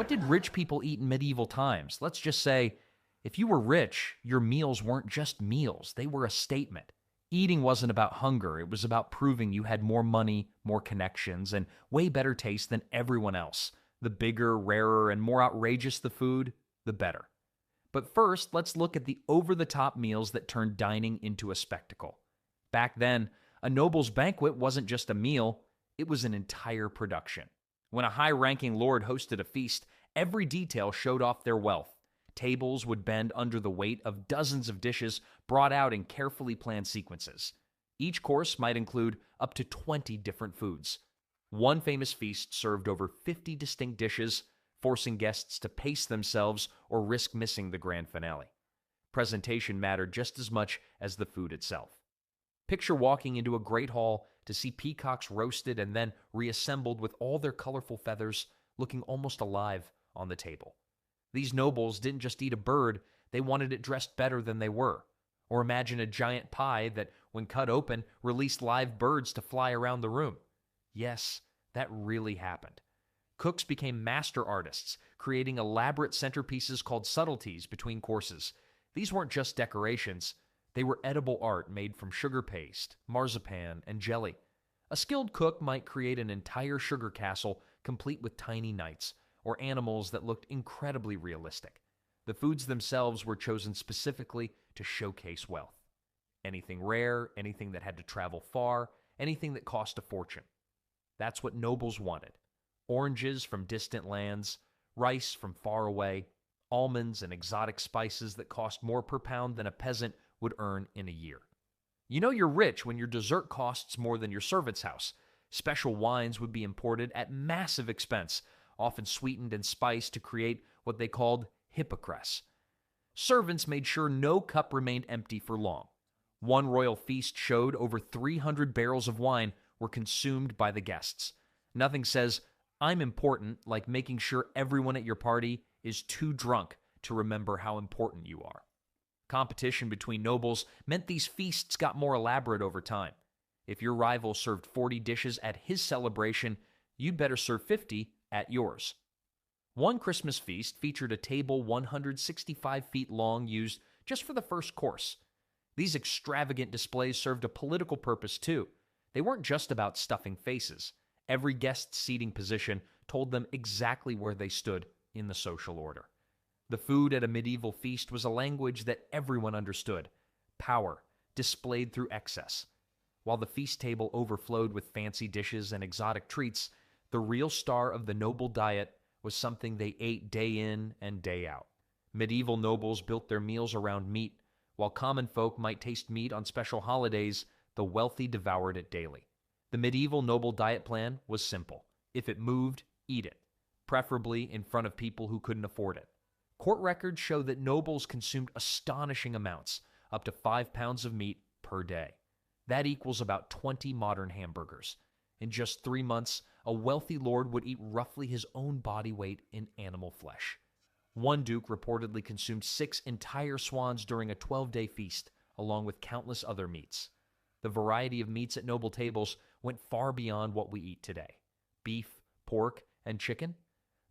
What did rich people eat in medieval times? Let's just say, if you were rich, your meals weren't just meals, they were a statement. Eating wasn't about hunger, it was about proving you had more money, more connections, and way better taste than everyone else. The bigger, rarer, and more outrageous the food, the better. But first, let's look at the over-the-top meals that turned dining into a spectacle. Back then, a noble's banquet wasn't just a meal, it was an entire production. When a high-ranking lord hosted a feast, every detail showed off their wealth. Tables would bend under the weight of dozens of dishes brought out in carefully planned sequences. Each course might include up to 20 different foods. One famous feast served over 50 distinct dishes, forcing guests to pace themselves or risk missing the grand finale. Presentation mattered just as much as the food itself. Picture walking into a great hall to see peacocks roasted and then reassembled with all their colorful feathers looking almost alive on the table. These nobles didn't just eat a bird, they wanted it dressed better than they were. Or imagine a giant pie that, when cut open, released live birds to fly around the room. Yes, that really happened. Cooks became master artists, creating elaborate centerpieces called subtleties between courses. These weren't just decorations, they were edible art made from sugar paste, marzipan, and jelly. A skilled cook might create an entire sugar castle complete with tiny knights, or animals that looked incredibly realistic. The foods themselves were chosen specifically to showcase wealth. Anything rare, anything that had to travel far, anything that cost a fortune. That's what nobles wanted. Oranges from distant lands, rice from far away, almonds and exotic spices that cost more per pound than a peasant would earn in a year. You know you're rich when your dessert costs more than your servant's house. Special wines would be imported at massive expense, often sweetened and spiced to create what they called hippocress. Servants made sure no cup remained empty for long. One royal feast showed over 300 barrels of wine were consumed by the guests. Nothing says, "I'm important," like making sure everyone at your party is too drunk to remember how important you are. Competition between nobles meant these feasts got more elaborate over time. If your rival served 40 dishes at his celebration, you'd better serve 50 at yours. One Christmas feast featured a table 165 feet long used just for the first course. These extravagant displays served a political purpose too. They weren't just about stuffing faces. Every guest's seating position told them exactly where they stood in the social order. The food at a medieval feast was a language that everyone understood. Power, displayed through excess. While the feast table overflowed with fancy dishes and exotic treats, the real star of the noble diet was something they ate day in and day out. Medieval nobles built their meals around meat. While common folk might taste meat on special holidays, the wealthy devoured it daily. The medieval noble diet plan was simple. If it moved, eat it, preferably in front of people who couldn't afford it. Court records show that nobles consumed astonishing amounts, up to 5 pounds of meat per day. That equals about 20 modern hamburgers. In just 3 months, a wealthy lord would eat roughly his own body weight in animal flesh. One duke reportedly consumed 6 entire swans during a 12-day feast, along with countless other meats. The variety of meats at noble tables went far beyond what we eat today. Beef, pork, and chicken?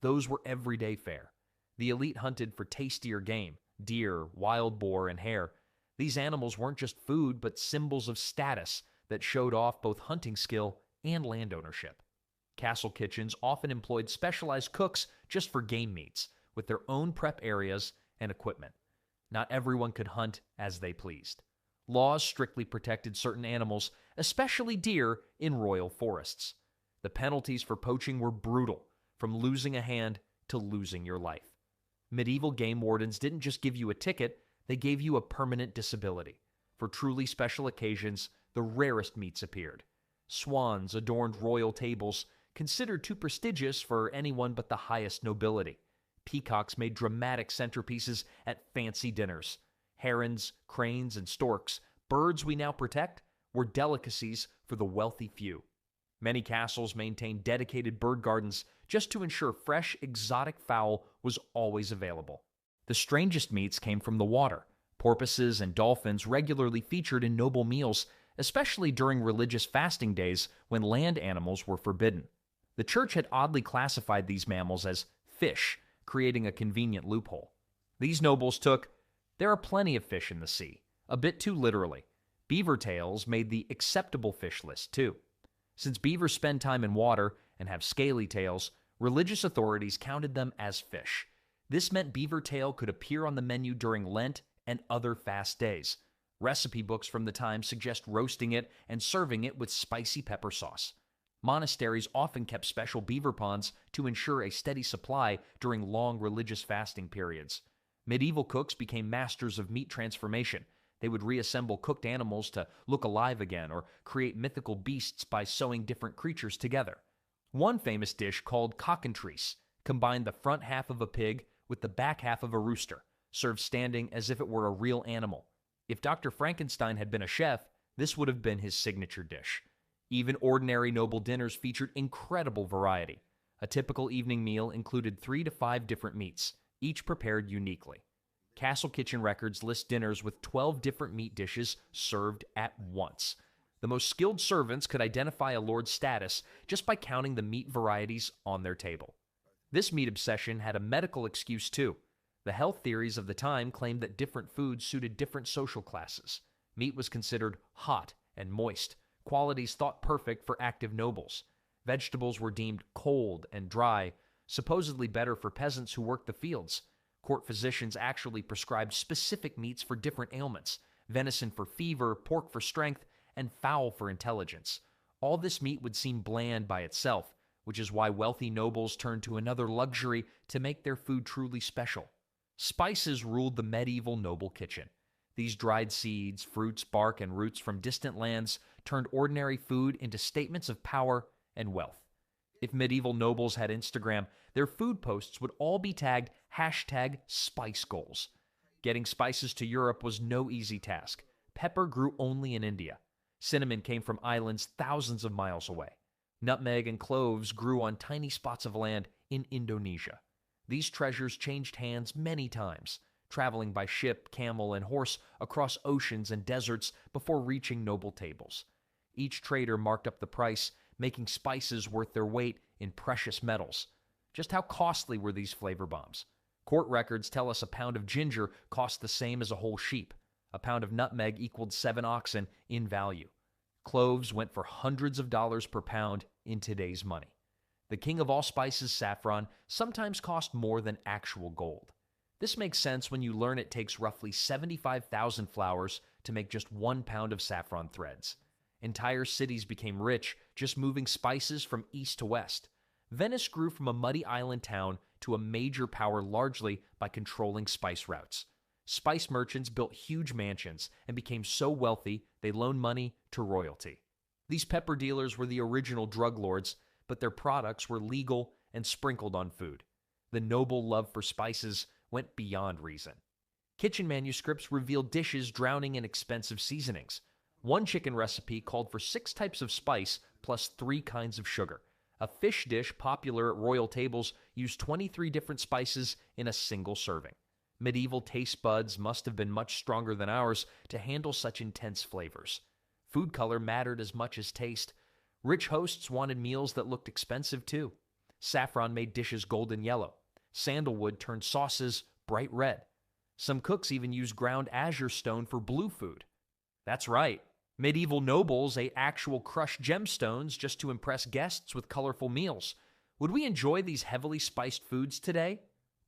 Those were everyday fare. The elite hunted for tastier game, deer, wild boar, and hare. These animals weren't just food, but symbols of status that showed off both hunting skill and land ownership. Castle kitchens often employed specialized cooks just for game meats, with their own prep areas and equipment. Not everyone could hunt as they pleased. Laws strictly protected certain animals, especially deer, in royal forests. The penalties for poaching were brutal, from losing a hand to losing your life. Medieval game wardens didn't just give you a ticket, they gave you a permanent disability. For truly special occasions, the rarest meats appeared. Swans adorned royal tables, considered too prestigious for anyone but the highest nobility. Peacocks made dramatic centerpieces at fancy dinners. Herons, cranes, and storks, birds we now protect, were delicacies for the wealthy few. Many castles maintained dedicated bird gardens just to ensure fresh, exotic fowl was always available. The strangest meats came from the water. Porpoises and dolphins regularly featured in noble meals, especially during religious fasting days when land animals were forbidden. The church had oddly classified these mammals as fish, creating a convenient loophole. These nobles took, "There are plenty of fish in the sea," a bit too literally. Beaver tails made the acceptable fish list, too. Since beavers spend time in water and have scaly tails, religious authorities counted them as fish. This meant beaver tail could appear on the menu during Lent and other fast days. Recipe books from the time suggest roasting it and serving it with spicy pepper sauce. Monasteries often kept special beaver ponds to ensure a steady supply during long religious fasting periods. Medieval cooks became masters of meat transformation. They would reassemble cooked animals to look alive again or create mythical beasts by sewing different creatures together. One famous dish called cockentrice combined the front half of a pig with the back half of a rooster, served standing as if it were a real animal. If Dr. Frankenstein had been a chef, this would have been his signature dish. Even ordinary noble dinners featured incredible variety. A typical evening meal included 3 to 5 different meats, each prepared uniquely. Castle kitchen records list dinners with 12 different meat dishes served at once. The most skilled servants could identify a lord's status just by counting the meat varieties on their table. This meat obsession had a medical excuse too. The health theories of the time claimed that different foods suited different social classes. Meat was considered hot and moist, qualities thought perfect for active nobles. Vegetables were deemed cold and dry, supposedly better for peasants who worked the fields. Court physicians actually prescribed specific meats for different ailments: venison for fever, pork for strength, and fowl for intelligence. All this meat would seem bland by itself, which is why wealthy nobles turned to another luxury to make their food truly special. Spices ruled the medieval noble kitchen. These dried seeds, fruits, bark, and roots from distant lands turned ordinary food into statements of power and wealth. If medieval nobles had Instagram, their food posts would all be tagged #SpiceGoals. Getting spices to Europe was no easy task. Pepper grew only in India. Cinnamon came from islands thousands of miles away. Nutmeg and cloves grew on tiny spots of land in Indonesia. These treasures changed hands many times, traveling by ship, camel, and horse across oceans and deserts before reaching noble tables. Each trader marked up the price, making spices worth their weight in precious metals. Just how costly were these flavor bombs? Court records tell us a pound of ginger cost the same as a whole sheep. A pound of nutmeg equaled 7 oxen in value. Cloves went for hundreds of dollars per pound in today's money. The king of all spices, saffron, sometimes cost more than actual gold. This makes sense when you learn it takes roughly 75,000 flowers to make just 1 pound of saffron threads. Entire cities became rich just moving spices from east to west. Venice grew from a muddy island town to a major power largely by controlling spice routes. Spice merchants built huge mansions and became so wealthy they loaned money to royalty. These pepper dealers were the original drug lords, but their products were legal and sprinkled on food. The noble love for spices went beyond reason. Kitchen manuscripts revealed dishes drowning in expensive seasonings. One chicken recipe called for 6 types of spice plus 3 kinds of sugar. A fish dish popular at royal tables used 23 different spices in a single serving. Medieval taste buds must have been much stronger than ours to handle such intense flavors. Food color mattered as much as taste. Rich hosts wanted meals that looked expensive too. Saffron made dishes golden yellow. Sandalwood turned sauces bright red. Some cooks even used ground azure stone for blue food. That's right. Medieval nobles ate actual crushed gemstones just to impress guests with colorful meals. Would we enjoy these heavily spiced foods today?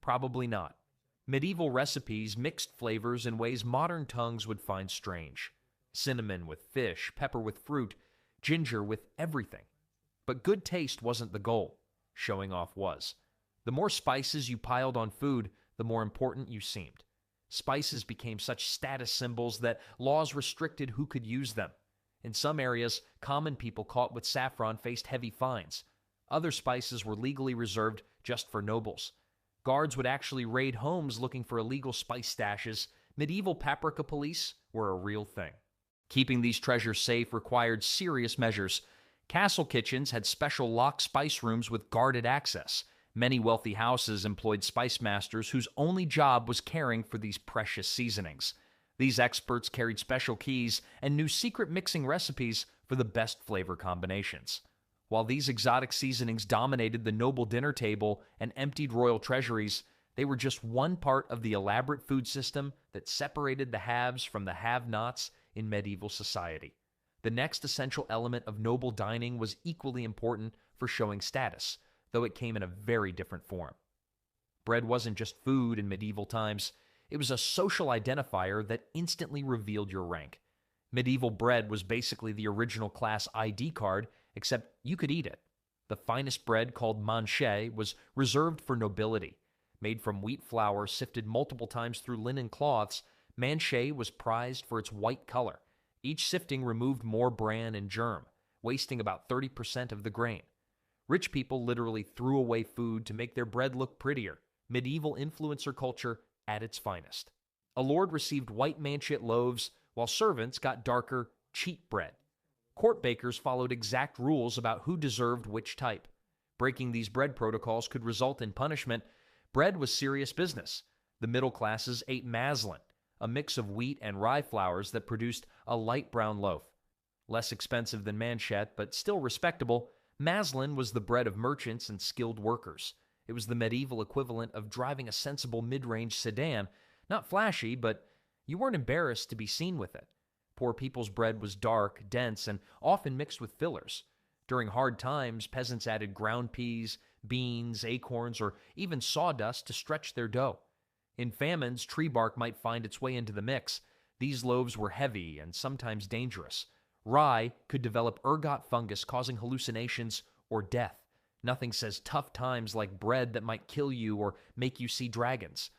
Probably not. Medieval recipes mixed flavors in ways modern tongues would find strange. Cinnamon with fish, pepper with fruit, ginger with everything. But good taste wasn't the goal. Showing off was. The more spices you piled on food, the more important you seemed. Spices became such status symbols that laws restricted who could use them. In some areas, common people caught with saffron faced heavy fines. Other spices were legally reserved just for nobles. Guards would actually raid homes looking for illegal spice stashes. Medieval paprika police were a real thing. Keeping these treasures safe required serious measures. Castle kitchens had special locked spice rooms with guarded access. Many wealthy houses employed spice masters whose only job was caring for these precious seasonings. These experts carried special keys and knew secret mixing recipes for the best flavor combinations. While these exotic seasonings dominated the noble dinner table and emptied royal treasuries, they were just one part of the elaborate food system that separated the haves from the have-nots in medieval society. The next essential element of noble dining was equally important for showing status, though it came in a very different form. Bread wasn't just food in medieval times, it was a social identifier that instantly revealed your rank. Medieval bread was basically the original class ID card, except you could eat it. The finest bread, called manchet, was reserved for nobility. Made from wheat flour sifted multiple times through linen cloths, manchet was prized for its white color. Each sifting removed more bran and germ, wasting about 30% of the grain. Rich people literally threw away food to make their bread look prettier. Medieval influencer culture at its finest. A lord received white manchet loaves, while servants got darker, cheap bread. Court bakers followed exact rules about who deserved which type. Breaking these bread protocols could result in punishment. Bread was serious business. The middle classes ate maslin, a mix of wheat and rye flours that produced a light brown loaf. Less expensive than manchet, but still respectable, maslin was the bread of merchants and skilled workers. It was the medieval equivalent of driving a sensible mid-range sedan. Not flashy, but you weren't embarrassed to be seen with it. Poor people's bread was dark, dense, and often mixed with fillers. During hard times, peasants added ground peas, beans, acorns, or even sawdust to stretch their dough. In famines, tree bark might find its way into the mix. These loaves were heavy and sometimes dangerous. Rye could develop ergot fungus, causing hallucinations or death. Nothing says tough times like bread that might kill you or make you see dragons.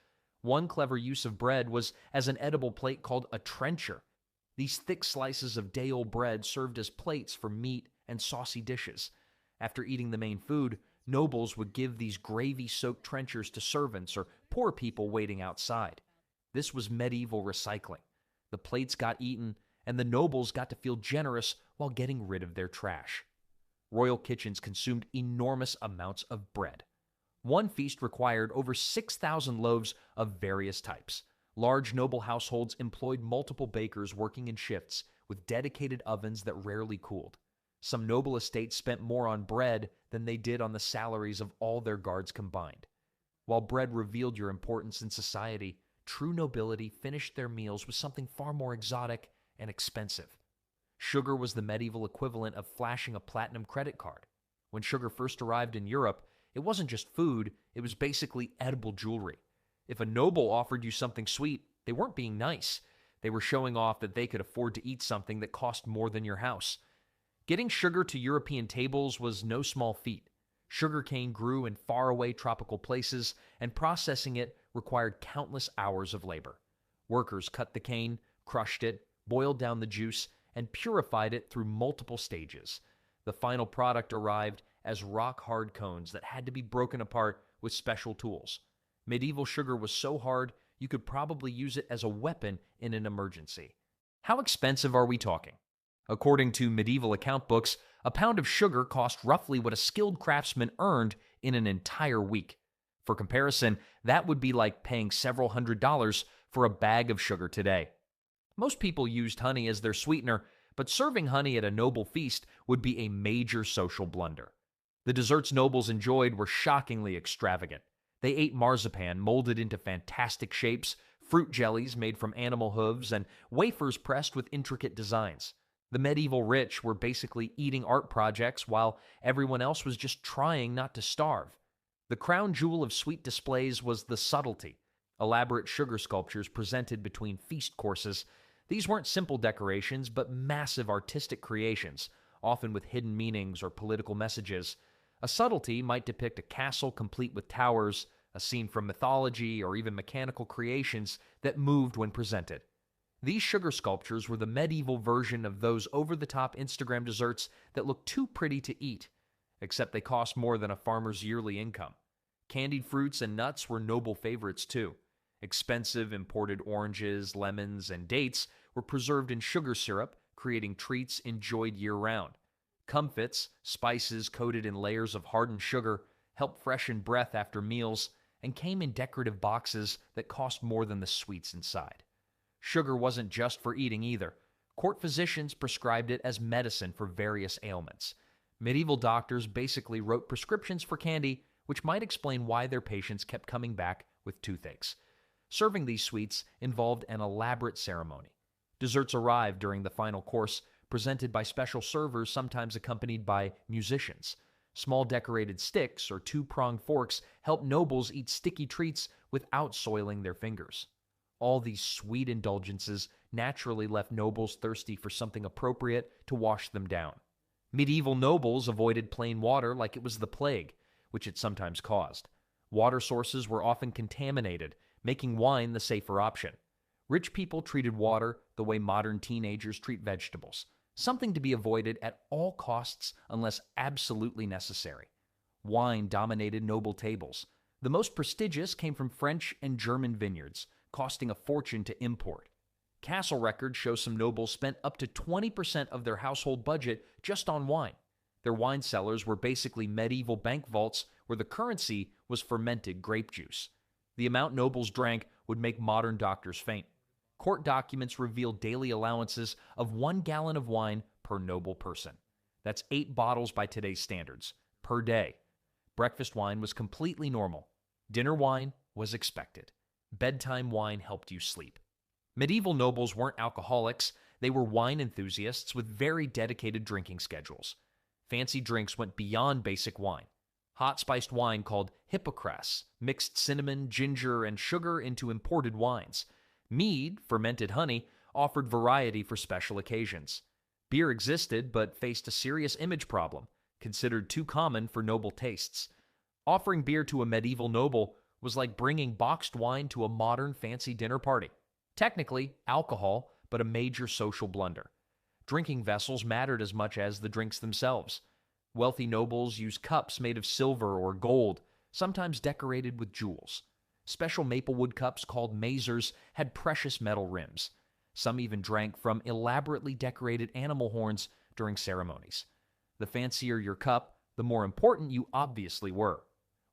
One clever use of bread was as an edible plate called a trencher. These thick slices of day-old bread served as plates for meat and saucy dishes. After eating the main food, nobles would give these gravy-soaked trenchers to servants or poor people waiting outside. This was medieval recycling. The plates got eaten, and the nobles got to feel generous while getting rid of their trash. Royal kitchens consumed enormous amounts of bread. One feast required over 6,000 loaves of various types. Large noble households employed multiple bakers working in shifts with dedicated ovens that rarely cooled. Some noble estates spent more on bread than they did on the salaries of all their guards combined. While bread revealed your importance in society, true nobility finished their meals with something far more exotic and expensive. Sugar was the medieval equivalent of flashing a platinum credit card. When sugar first arrived in Europe, it wasn't just food, it was basically edible jewelry. If a noble offered you something sweet, they weren't being nice. They were showing off that they could afford to eat something that cost more than your house. Getting sugar to European tables was no small feat. Sugarcane grew in faraway tropical places, and processing it required countless hours of labor. Workers cut the cane, crushed it, boiled down the juice, and purified it through multiple stages. The final product arrived as rock-hard cones that had to be broken apart with special tools. Medieval sugar was so hard, you could probably use it as a weapon in an emergency. How expensive are we talking? According to medieval account books, a pound of sugar cost roughly what a skilled craftsman earned in an entire week. For comparison, that would be like paying several $100s for a bag of sugar today. Most people used honey as their sweetener, but serving honey at a noble feast would be a major social blunder. The desserts nobles enjoyed were shockingly extravagant. They ate marzipan molded into fantastic shapes, fruit jellies made from animal hooves, and wafers pressed with intricate designs. The medieval rich were basically eating art projects while everyone else was just trying not to starve. The crown jewel of sweet displays was the subtlety. Elaborate sugar sculptures presented between feast courses. These weren't simple decorations, but massive artistic creations, often with hidden meanings or political messages. A subtlety might depict a castle complete with towers, a scene from mythology, or even mechanical creations that moved when presented. These sugar sculptures were the medieval version of those over-the-top Instagram desserts that look too pretty to eat, except they cost more than a farmer's yearly income. Candied fruits and nuts were noble favorites too. Expensive imported oranges, lemons, and dates were preserved in sugar syrup, creating treats enjoyed year-round. Comfits, spices coated in layers of hardened sugar, helped freshen breath after meals, and came in decorative boxes that cost more than the sweets inside. Sugar wasn't just for eating either. Court physicians prescribed it as medicine for various ailments. Medieval doctors basically wrote prescriptions for candy, which might explain why their patients kept coming back with toothaches. Serving these sweets involved an elaborate ceremony. Desserts arrived during the final course, presented by special servers, sometimes accompanied by musicians. Small decorated sticks or two-pronged forks helped nobles eat sticky treats without soiling their fingers. All these sweet indulgences naturally left nobles thirsty for something appropriate to wash them down. Medieval nobles avoided plain water like it was the plague, which it sometimes caused. Water sources were often contaminated, making wine the safer option. Rich people treated water the way modern teenagers treat vegetables, something to be avoided at all costs unless absolutely necessary. Wine dominated noble tables. The most prestigious came from French and German vineyards, costing a fortune to import. Castle records show some nobles spent up to 20% of their household budget just on wine. Their wine cellars were basically medieval bank vaults where the currency was fermented grape juice. The amount nobles drank would make modern doctors faint. Court documents reveal daily allowances of 1 gallon of wine per noble person. That's 8 bottles by today's standards, per day. Breakfast wine was completely normal. Dinner wine was expected. Bedtime wine helped you sleep. Medieval nobles weren't alcoholics, they were wine enthusiasts with very dedicated drinking schedules. Fancy drinks went beyond basic wine. Hot spiced wine called hippocras mixed cinnamon, ginger, and sugar into imported wines. Mead, fermented honey, offered variety for special occasions. Beer existed but faced a serious image problem, considered too common for noble tastes. Offering beer to a medieval noble was like bringing boxed wine to a modern fancy dinner party. Technically, alcohol, but a major social blunder. Drinking vessels mattered as much as the drinks themselves. Wealthy nobles used cups made of silver or gold, sometimes decorated with jewels. Special maplewood cups called mazers had precious metal rims. Some even drank from elaborately decorated animal horns during ceremonies. The fancier your cup, the more important you obviously were.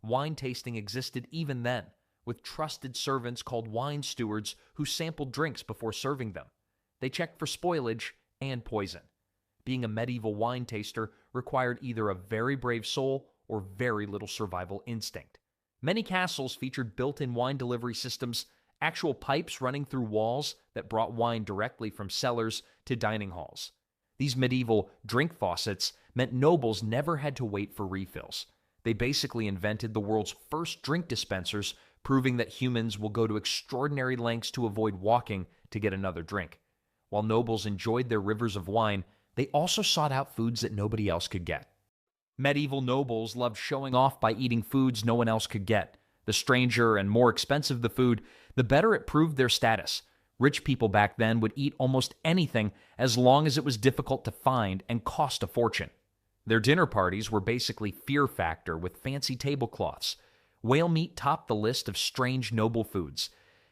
Wine tasting existed even then, with trusted servants called wine stewards who sampled drinks before serving them. They checked for spoilage and poison. Being a medieval wine taster required either a very brave soul or very little survival instinct. Many castles featured built-in wine delivery systems, actual pipes running through walls that brought wine directly from cellars to dining halls. These medieval drink faucets meant nobles never had to wait for refills. They basically invented the world's first drink dispensers, proving that humans will go to extraordinary lengths to avoid walking to get another drink. While nobles enjoyed their rivers of wine, they also sought out foods that nobody else could get. Medieval nobles loved showing off by eating foods no one else could get. The stranger and more expensive the food, the better it proved their status. Rich people back then would eat almost anything as long as it was difficult to find and cost a fortune. Their dinner parties were basically fear factor with fancy tablecloths. Whale meat topped the list of strange noble foods.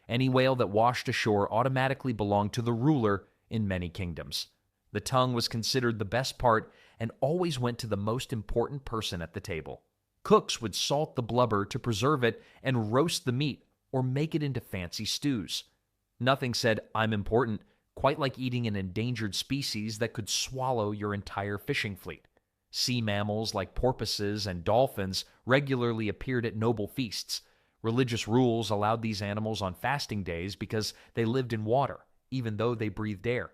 Any whale that washed ashore automatically belonged to the ruler in many kingdoms. The tongue was considered the best part and always went to the most important person at the table. Cooks would salt the blubber to preserve it and roast the meat or make it into fancy stews. Nothing said, "I'm important," quite like eating an endangered species that could swallow your entire fishing fleet. Sea mammals like porpoises and dolphins regularly appeared at noble feasts. Religious rules allowed these animals on fasting days because they lived in water, even though they breathed air.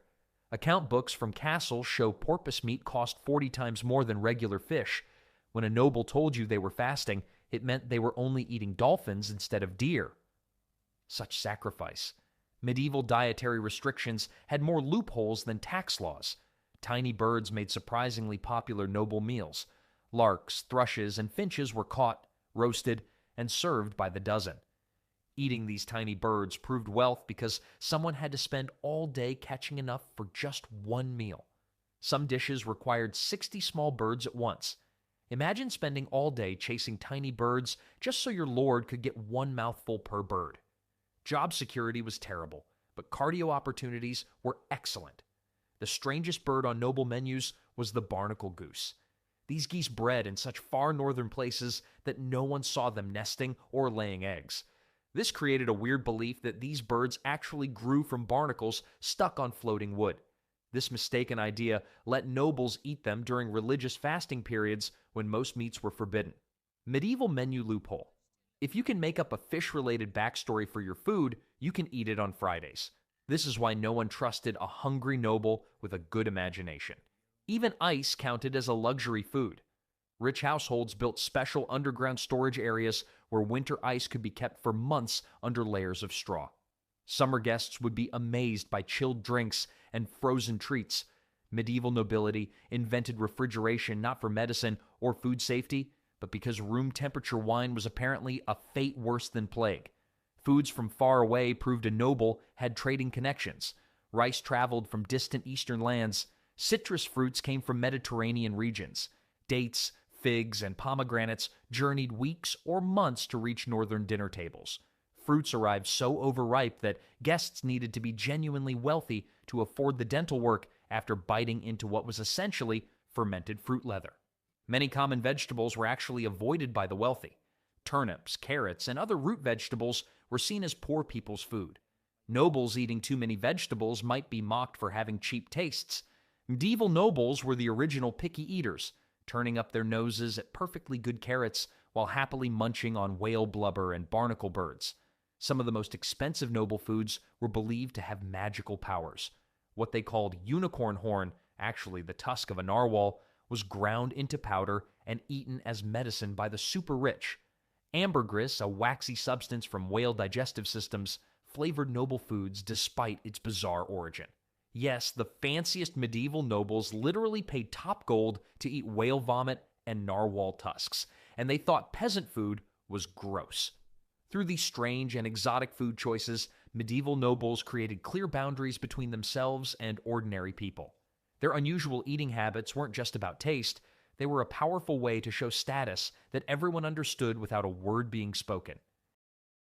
Account books from castles show porpoise meat cost 40 times more than regular fish. When a noble told you they were fasting, it meant they were only eating dolphins instead of deer. Such sacrifice. Medieval dietary restrictions had more loopholes than tax laws. Tiny birds made surprisingly popular noble meals. Larks, thrushes, and finches were caught, roasted, and served by the dozen. Eating these tiny birds proved wealth because someone had to spend all day catching enough for just one meal. Some dishes required 60 small birds at once. Imagine spending all day chasing tiny birds just so your lord could get one mouthful per bird. Job security was terrible, but cardio opportunities were excellent. The strangest bird on noble menus was the barnacle goose. These geese bred in such far northern places that no one saw them nesting or laying eggs. This created a weird belief that these birds actually grew from barnacles stuck on floating wood. This mistaken idea let nobles eat them during religious fasting periods when most meats were forbidden. Medieval menu loophole. If you can make up a fish-related backstory for your food, you can eat it on Fridays. This is why no one trusted a hungry noble with a good imagination. Even ice counted as a luxury food. Rich households built special underground storage areas where winter ice could be kept for months under layers of straw. Summer guests would be amazed by chilled drinks and frozen treats. Medieval nobility invented refrigeration not for medicine or food safety, but because room temperature wine was apparently a fate worse than plague. Foods from far away proved a noble had trading connections. Rice traveled from distant eastern lands. Citrus fruits came from Mediterranean regions. Dates, figs, and pomegranates journeyed weeks or months to reach northern dinner tables. Fruits arrived so overripe that guests needed to be genuinely wealthy to afford the dental work after biting into what was essentially fermented fruit leather. Many common vegetables were actually avoided by the wealthy. Turnips, carrots, and other root vegetables were seen as poor people's food. Nobles eating too many vegetables might be mocked for having cheap tastes. Medieval nobles were the original picky eaters, turning up their noses at perfectly good carrots while happily munching on whale blubber and barnacle birds. Some of the most expensive noble foods were believed to have magical powers. What they called unicorn horn, actually the tusk of a narwhal, was ground into powder and eaten as medicine by the super rich. Ambergris, a waxy substance from whale digestive systems, flavored noble foods despite its bizarre origin. Yes, the fanciest medieval nobles literally paid top gold to eat whale vomit and narwhal tusks, and they thought peasant food was gross. Through these strange and exotic food choices, medieval nobles created clear boundaries between themselves and ordinary people. Their unusual eating habits weren't just about taste, they were a powerful way to show status that everyone understood without a word being spoken.